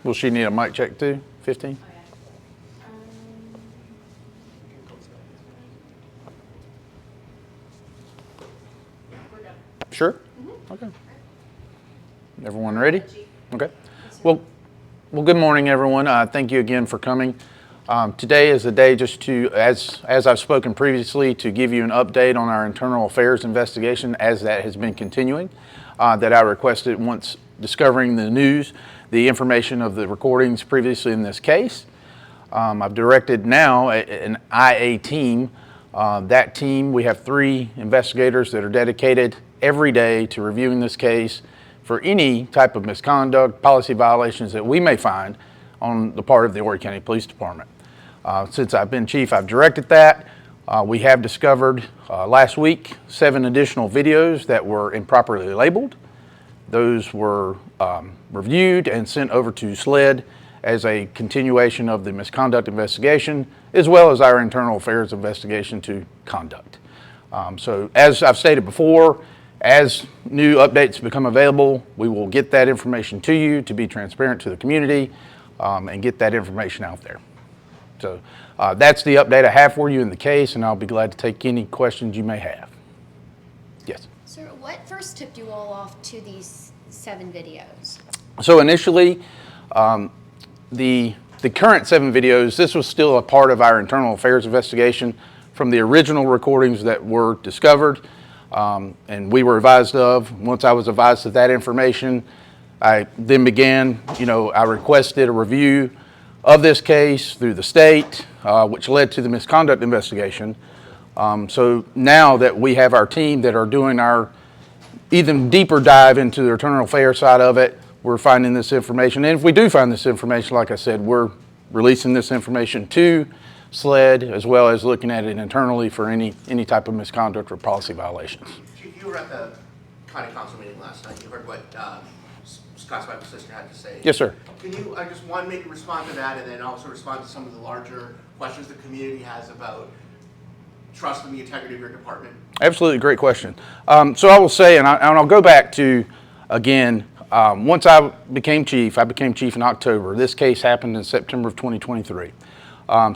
Will she need a mic check too? 15? Sure? Okay. Everyone ready? Okay. Well, good morning, everyone. Thank you again for coming. Today is the day just to, as I've spoken previously, to give you an update on our internal affairs investigation as that has been continuing, that I requested once discovering the news, the information of the recordings previously in this case. I've directed now an IA team. That team, we have 3 investigators that are dedicated every day to reviewing this case for any type of misconduct, policy violations that we may find on the part of the Horry County Police Department. Since I've been chief, I've directed that. We have discovered last week 7 additional videos that were improperly labeled. Those were reviewed and sent over to SLED as a continuation of the misconduct investigation, as well as our internal affairs investigation to conduct. So as I've stated before, as new updates become available, we will get that information to you to be transparent to the community and get that information out there. So that's the update I have for you in the case, and I'll be glad to take any questions you may have. Yes? Sir, what first tipped you all off to these 7 videos? So initially, the current 7 videos, this was still a part of our internal affairs investigation from the original recordings that were discovered and we were advised of. Once I was advised of that information, I then began, I requested a review of this case through the state, which led to the misconduct investigation. So now that we have our team that are doing our even deeper dive into the internal affairs side of it, we're finding this information. And if we do find this information, like I said, we're releasing this information to SLED, as well as looking at it internally for any type of misconduct or policy violations. Chief, you were at the county council meeting last night. You heard what Scott's my sister had to say. Yes, sir. Can you just maybe respond to that, and then also respond to some of the larger questions the community has about trust in the integrity of your department? Absolutely, great question. So I will say, and I'll go back to, again, once I became chief in October. This case happened in September of 2023.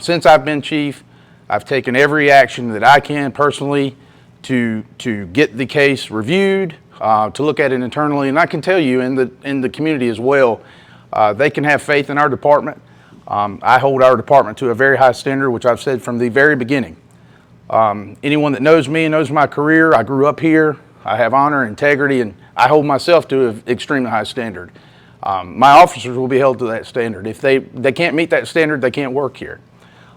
Since I've been chief, I've taken every action that I can personally to get the case reviewed, to look at it internally, and I can tell you in the community as well, they can have faith in our department. I hold our department to a very high standard, which I've said from the very beginning. Anyone that knows me and knows my career, I grew up here, I have honor, integrity, and I hold myself to an extremely high standard. My officers will be held to that standard. If they can't meet that standard, they can't work here.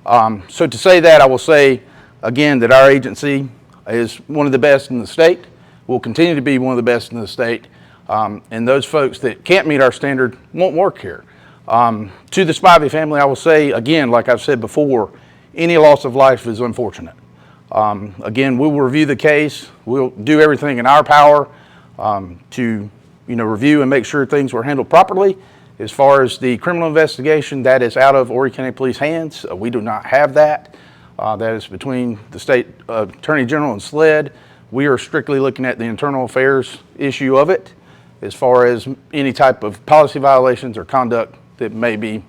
So to say that, I will say again that our agency is one of the best in the state, will continue to be one of the best in the state, and those folks that can't meet our standard won't work here. To the Spivey family, I will say again, like I've said before, any loss of life is unfortunate. Again, we will review the case. We'll do everything in our power to review and make sure things were handled properly. As far as the criminal investigation, that is out of Horry County Police hands. We do not have that. That is between the state attorney general and SLED. We are strictly looking at the internal affairs issue of it, as far as any type of policy violations or conduct that may be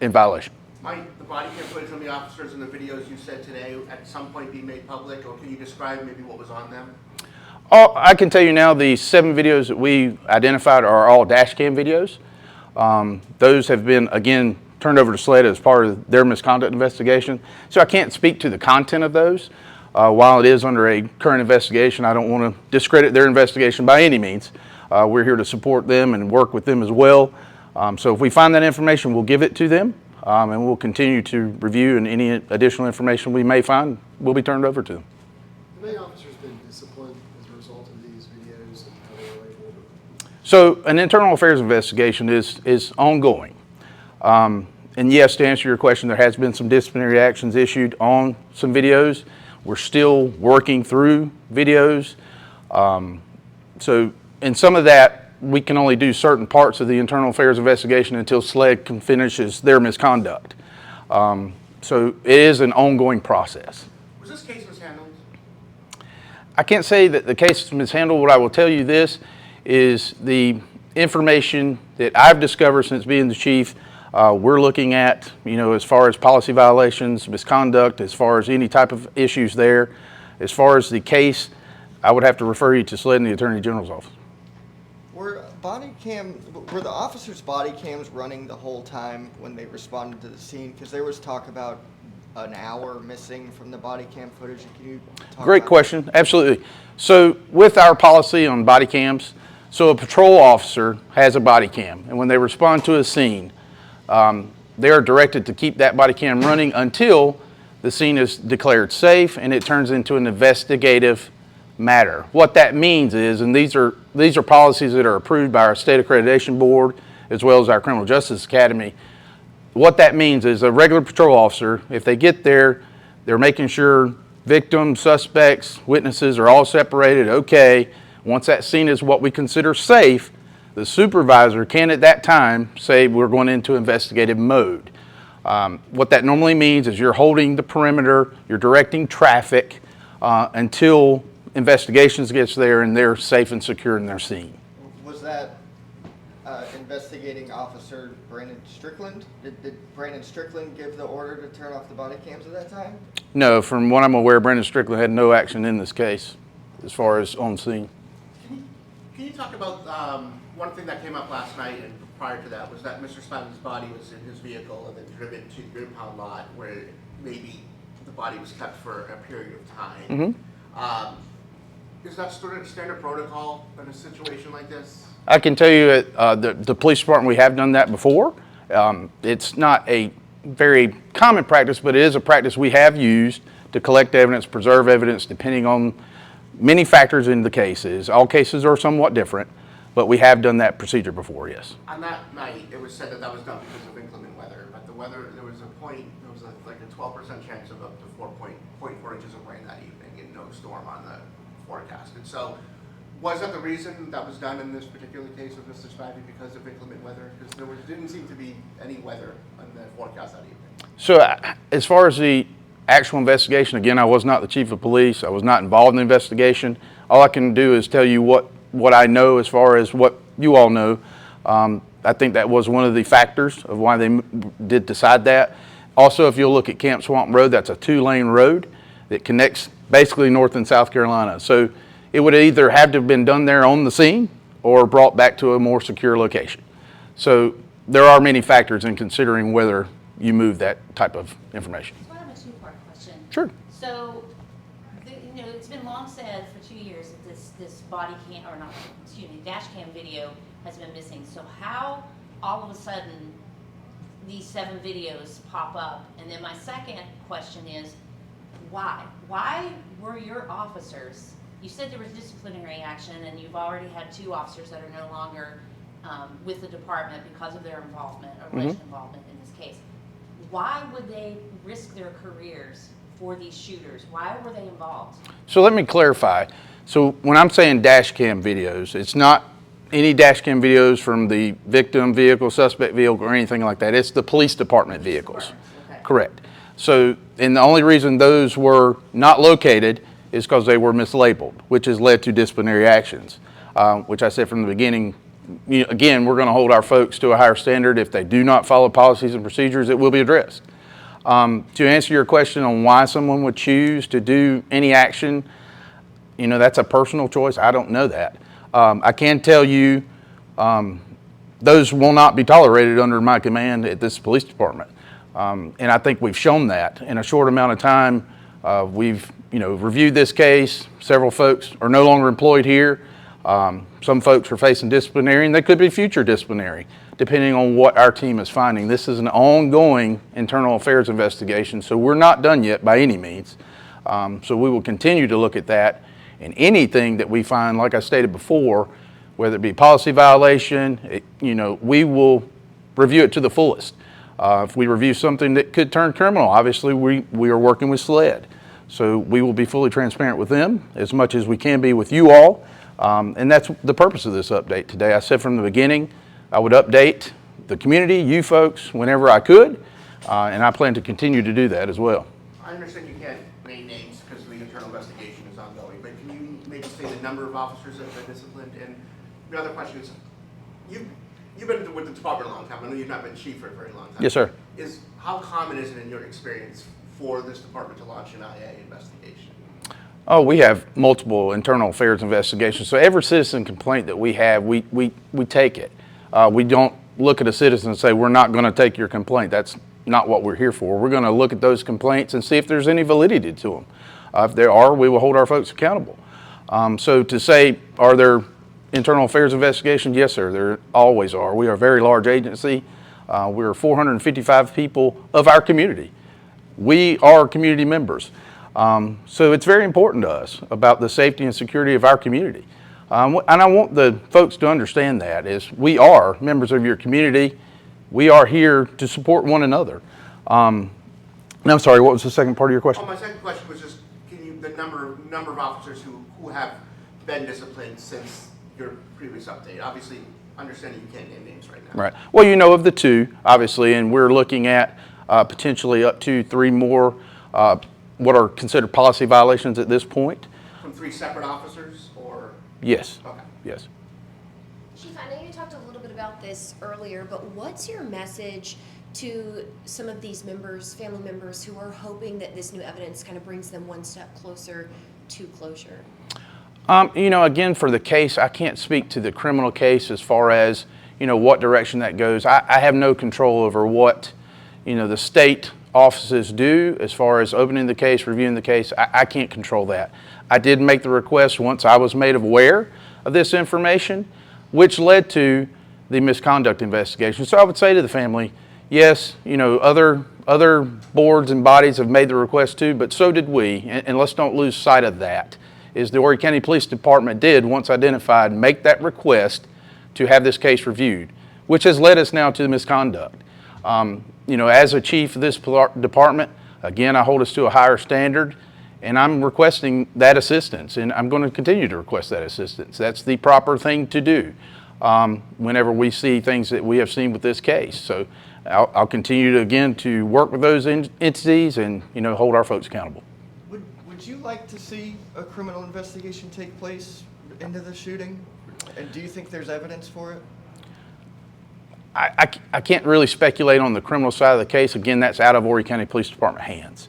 in violation. Might the body cam footage from the officers and the videos you said today at some point be made public, or can you describe maybe what was on them? Oh, I can tell you now the 7 videos that we identified are all dashcam videos. Those have been, again, turned over to SLED as part of their misconduct investigation. So I can't speak to the content of those. While it is under a current investigation, I don't want to discredit their investigation by any means. We're here to support them and work with them as well. So if we find that information, we'll give it to them, and we'll continue to review, and any additional information we may find will be turned over to them. Have any officers been disciplined as a result of these videos and how they were labeled? So an internal affairs investigation is ongoing. And yes, to answer your question, there has been some disciplinary actions issued on some videos. We're still working through videos. So in some of that, we can only do certain parts of the internal affairs investigation until SLED finishes their misconduct. So it is an ongoing process. Was this case mishandled? I can't say that the case is mishandled. What I will tell you this is the information that I've discovered since being the chief, we're looking at, as far as policy violations, misconduct, as far as any type of issues there. As far as the case, I would have to refer you to SLED and the Attorney General's office. Were the officers' body cams running the whole time when they responded to the scene? Because there was talk about an hour missing from the body cam footage. Can you talk Great about question. Absolutely. So with our policy on body cams, so a patrol officer has a body cam, and when they respond to a scene, they are directed to keep that body cam running until the scene is declared safe and it turns into an investigative matter. What that means is, and these are policies that are approved by our state accreditation board as well as our criminal justice academy. What that means is a regular patrol officer, if they get there, they're making sure victims, suspects, witnesses are all separated, okay. Once that scene is what we consider safe, the supervisor can at that time say we're going into investigative mode. What that normally means is you're holding the perimeter, you're directing traffic until investigations gets there and they're safe and secure in their scene. Was that investigating officer Brandon Strickland? Did Brandon Strickland give the order to turn off the body cams at that time? No, from what I'm aware, Brandon Strickland had no action in this case as far as on scene. Can you talk about, one thing that came up last night and prior to that was that Mr. Spence's body was in his vehicle and then driven to the impound lot where maybe the body was kept for a period of time. Is that sort of standard protocol in a situation like this? I can tell you at the police department we have done that before. It's not a very common practice, but it is a practice we have used to collect evidence, preserve evidence, depending on many factors in the cases. All cases are somewhat different, but we have done that procedure before, yes. On that night, it was said that that was done because of inclement weather, but the weather, there was like a 12% chance of up to 4.4 inches of rain that evening and no storm on the forecast. And so, was that the reason that was done in this particular case of Mr. Spivey because of inclement weather? Because there didn't seem to be any weather on the forecast that evening. So as far as the actual investigation, again, I was not the chief of police. I was not involved in the investigation. All I can do is tell you what I know as far as what you all know. I think that was one of the factors of why they did decide that. Also, if you'll look at Camp Swamp Road, that's a 2-lane road that connects basically North and South Carolina. So it would either have to have been done there on the scene or brought back to a more secure location. So there are many factors in considering whether you move that type of information. So I have a two-part question. Sure. So, it's been long said for 2 years that this body cam, or not, excuse me, dash cam video has been missing. So how all of a sudden these 7 videos pop up? And then my second question is, why? Why were your officers, you said there was disciplinary action and you've already had 2 officers that are no longer with the department because of their involvement, or alleged involvement in this case. Why would they risk their careers for these shooters? Why were they involved? So let me clarify. So when I'm saying dash cam videos, it's not any dash cam videos from the victim vehicle, suspect vehicle, or anything like that. It's the police department vehicles. Okay. Correct. So, and the only reason those were not located is because they were mislabeled, which has led to disciplinary actions, which I said from the beginning. Again, we're going to hold our folks to a higher standard. If they do not follow policies and procedures, it will be addressed. To answer your question on why someone would choose to do any action, that's a personal choice. I don't know that. I can tell you those will not be tolerated under my command at this police department. And I think we've shown that in a short amount of time. We've reviewed this case. Several folks are no longer employed here. Some folks are facing disciplinary, and they could be future disciplinary, depending on what our team is finding. This is an ongoing internal affairs investigation, so we're not done yet by any means. So we will continue to look at that, and anything that we find, like I stated before, whether it be policy violation, we will review it to the fullest. If we review something that could turn criminal, obviously we are working with SLED. So we will be fully transparent with them as much as we can be with you all. And that's the purpose of this update today. I said from the beginning, I would update the community, you folks, whenever I could, and I plan to continue to do that as well. I understand you can't name names because the internal investigation is ongoing, but can you maybe say the number of officers that have been disciplined? And the other question is, You've been with the department a long time. I know you've not been chief for a very long time. Yes, sir. How common is it in your experience for this department to launch an IA investigation? Oh, we have multiple internal affairs investigations. So every citizen complaint that we have, we take it. We don't look at a citizen and say, we're not going to take your complaint. That's not what we're here for. We're going to look at those complaints and see if there's any validity to them. If there are, we will hold our folks accountable. So to say, are there internal affairs investigations? Yes, sir, there always are. We are a very large agency. We're 455 people of our community. We are community members. So it's very important to us about the safety and security of our community. And I want the folks to understand that is we are members of your community. We are here to support one another. Now, I'm sorry, what was the second part of your question? Oh, my second question was just, the number of officers who have been disciplined since your previous update? Obviously, understanding you can't name names right now. Right. Well, you know of the two, obviously, and we're looking at potentially up to 3 more what are considered policy violations at this point. From 3 separate officers, or? Yes. Okay. Yes. Chief, I know you talked a little bit about this earlier, but what's your message to some of these members, family members, who are hoping that this new evidence kind of brings them one step closer to closure? You know, again, for the case, I can't speak to the criminal case as far as, you know, what direction that goes. I have no control over what, you know, the state offices do as far as opening the case, reviewing the case. I can't control that. I did make the request once I was made aware of this information, which led to the misconduct investigation. So I would say to the family, yes, you know, other boards and bodies have made the request too, but so did we, and let's don't lose sight of that. Is the Horry County Police Department did, once identified, make that request to have this case reviewed, which has led us now to the misconduct. You know, as a chief of this department, again, I hold us to a higher standard, and I'm requesting that assistance, and I'm going to continue to request that assistance. That's the proper thing to do whenever we see things that we have seen with this case. So I'll continue to, again, to work with those entities and, you know, hold our folks accountable. Would you like to see a criminal investigation take place into the shooting? And do you think there's evidence for it? I can't really speculate on the criminal side of the case. Again, that's out of Horry County Police Department hands.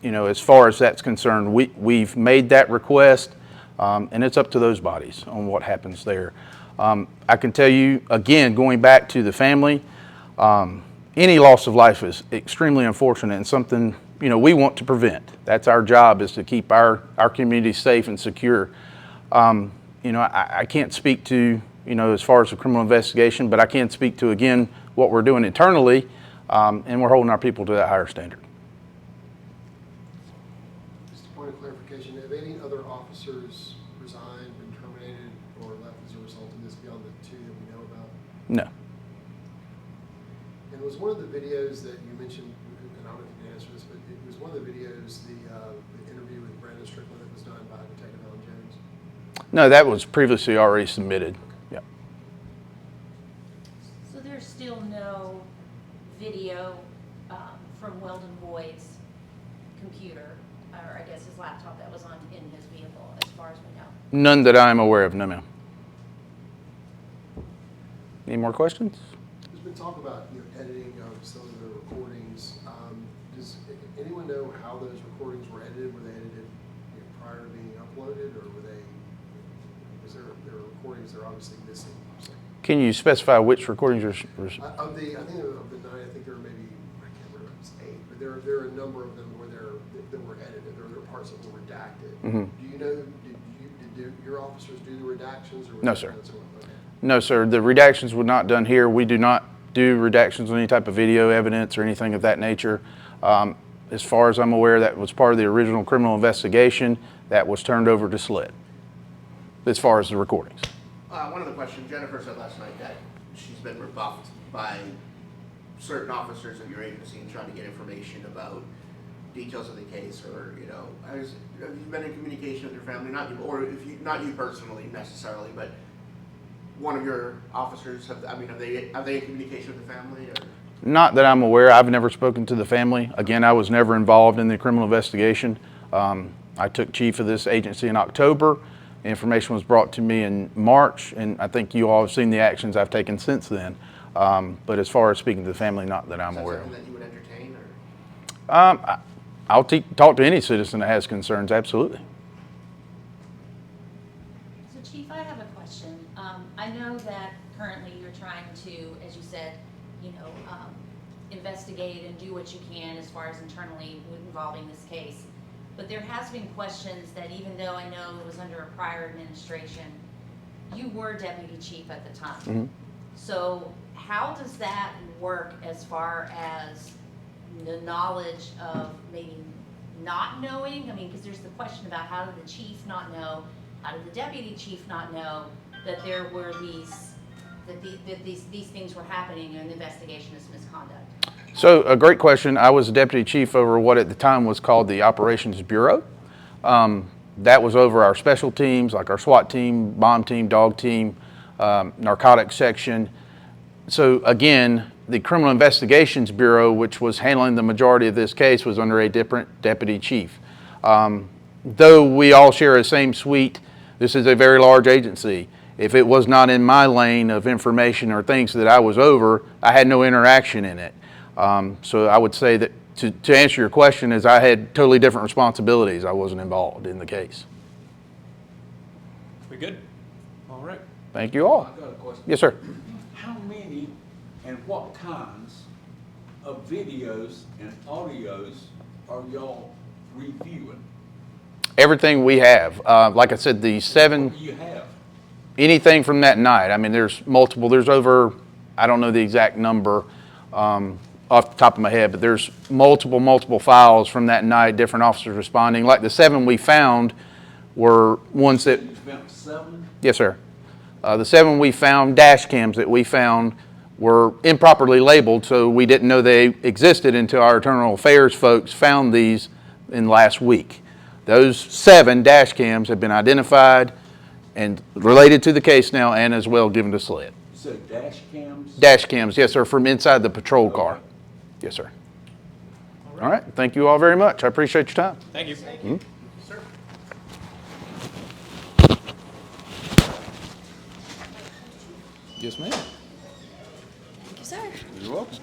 You know, as far as that's concerned, we've made that request, and it's up to those bodies on what happens there. I can tell you, again, going back to the family, any loss of life is extremely unfortunate and something, you know, we want to prevent. That's our job, is to keep our community safe and secure. You know, I can't speak to, you know, as far as the criminal investigation, but I can speak to, again, what we're doing internally, and we're holding our people to that higher standard. Just a point of clarification, have any other officers resigned, been terminated, or left as a result of this beyond the 2 that we know about? No. And was one of the videos that you mentioned, and I don't know if you can answer this, but it was one of the videos, the interview with Brandon Strickland that was done by Detective Alan Jones? No, that was previously already submitted. Yeah. So there's still no video from Weldon Boyd's computer, or I guess his laptop that was in his vehicle, as far as we know? None that I'm aware of, no ma'am. Any more questions? There's been talk about, you know, editing of some of the recordings. Does anyone know how those recordings were edited? Were they edited, you know, prior to being uploaded, or were they? Because there are recordings that are obviously missing. So, Can you specify which recordings you're? I think of the 9, I think there were maybe, I can't remember if it's 8, but there are a number of them where that were edited. There are parts that were redacted. Mm-hmm. Do you know? Did your officers do the redactions? Or No, sir. Okay. No, sir. The redactions were not done here. We do not do redactions on any type of video evidence or anything of that nature. As far as I'm aware, that was part of the original criminal investigation that was turned over to SLED, as far as the recordings. One other question. Jennifer said last night that she's been rebuffed by certain officers of your agency and trying to get information about details of the case, or, you know, have you been in communication with your family? Not you, or if you, not you personally necessarily, but one of your officers. Are they in communication with the family? Or? Not that I'm aware. I've never spoken to the family. Again, I was never involved in the criminal investigation. I took chief of this agency in October. Information was brought to me in March, and I think you all have seen the actions I've taken since then. But as far as speaking to the family, not that I'm Is that aware something of. that you would entertain, or? I'll talk to any citizen that has concerns, absolutely. So Chief, I have a question. I know that currently you're trying to, as you said, investigate and do what you can as far as internally involving this case. But there has been questions that even though I know it was under a prior administration, you were deputy chief at the time. Mhm. So how does that work as far as the knowledge of maybe not knowing? I mean, because there's the question about how did the chief not know, how did the deputy chief not know that there were these things were happening and the investigation is misconduct? So a great question. I was a deputy chief over what at the time was called the Operations Bureau. That was over our special teams like our SWAT team, bomb team, dog team, narcotics section. So again, the Criminal Investigations Bureau, which was handling the majority of this case, was under a different deputy chief. Though we all share a same suite, this is a very large agency. If it was not in my lane of information or things that I was over, I had no interaction in it. So I would say that to answer your question is I had totally different responsibilities. I wasn't involved in the case. We good? All right. Thank you all. I've got a question. Yes, sir. How many and what kinds of videos and audios are y'all reviewing? Everything we have. Like I said, the 7, What do you have? anything from that night. I mean, there's multiple. There's over, I don't know the exact number off the top of my head, but there's multiple files from that night, different officers responding. Like the 7 we found were ones that, You found 7? yes, sir. The 7 we found, dash cams that we found, were improperly labeled, so we didn't know they existed until our internal affairs folks found these in last week. Those 7 dash cams have been identified and related to the case now, and as well given to SLED. You said dash cams? Dash cams, yes, sir, from inside the patrol car. Okay. Yes, sir. All right, thank you all very much. I appreciate your time. Thank you. Sir? Yes, ma'am. Thank you, sir. You're welcome.